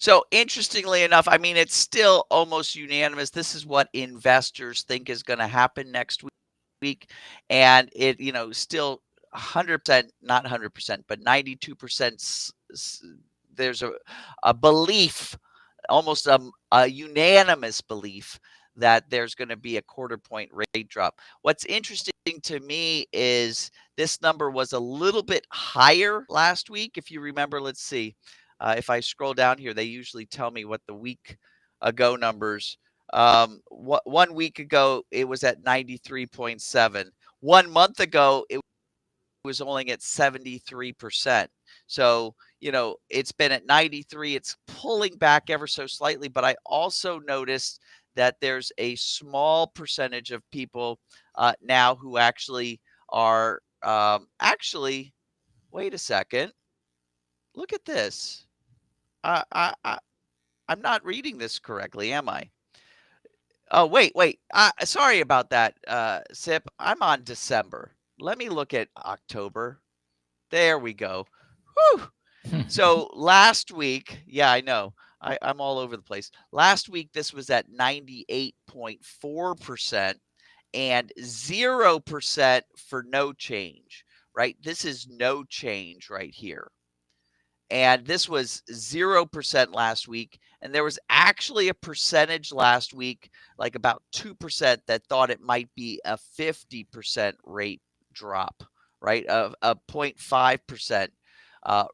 So interestingly enough, I mean, it's still almost unanimous. This is what investors think is going to happen next week. And it, still 100%, not 100%, but 92%. There's a belief, almost a unanimous belief that there's going to be a quarter point rate drop. What's interesting to me is this number was a little bit higher last week. If you remember, let's see. If I scroll down here, they usually tell me what the week ago numbers. 1 week ago, it was at 93.7. 1 month ago, it was only at 73%. So, it's been at 93. It's pulling back ever so slightly. But I also noticed that there's a small percentage of people now who actually are wait a second. Look at this. I'm not reading this correctly, am I? Oh, wait. Sorry about that, Sip. I'm on December. Let me look at October. There we go. Whew. So last week, yeah, I know. I'm all over the place. Last week, this was at 98.4% and 0% for no change, right? This is no change right here. And this was 0% last week. And there was actually a percentage last week, like about 2%, that thought it might be a 50% rate drop, right? A 0.5%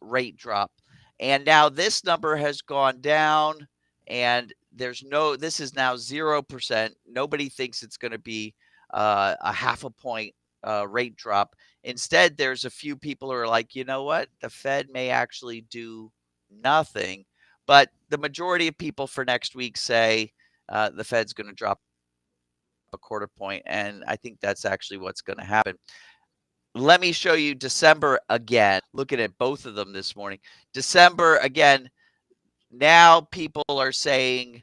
rate drop. And now this number has gone down, and this is now 0%. Nobody thinks it's going to be a half a point rate drop. Instead, there's a few people who are like, you know what? The Fed may actually do nothing. But the majority of people for next week say the Fed's going to drop a quarter point. And I think that's actually what's going to happen. Let me show you December again. Looking at both of them this morning. December, again, now people are saying,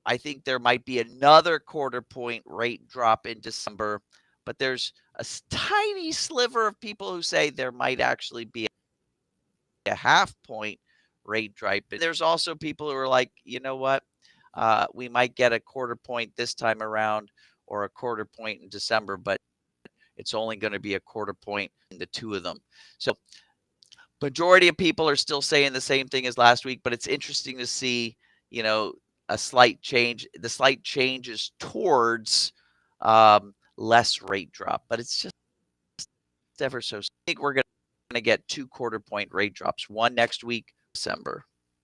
I think there might be another quarter point rate drop in December, but there's a tiny sliver of people who say there might actually be a half point rate drop. And there's also people who are like, you know what? We might get a quarter point this time around or a quarter point in December, but it's only going to be a quarter point in the two of them. So majority of people are still saying the same thing as last week, but it's interesting to see, you know, a slight change. The slight change is towards less rate drop, but it's just ever so. I think we're going to get 2 quarter point rate drops, one next week, December.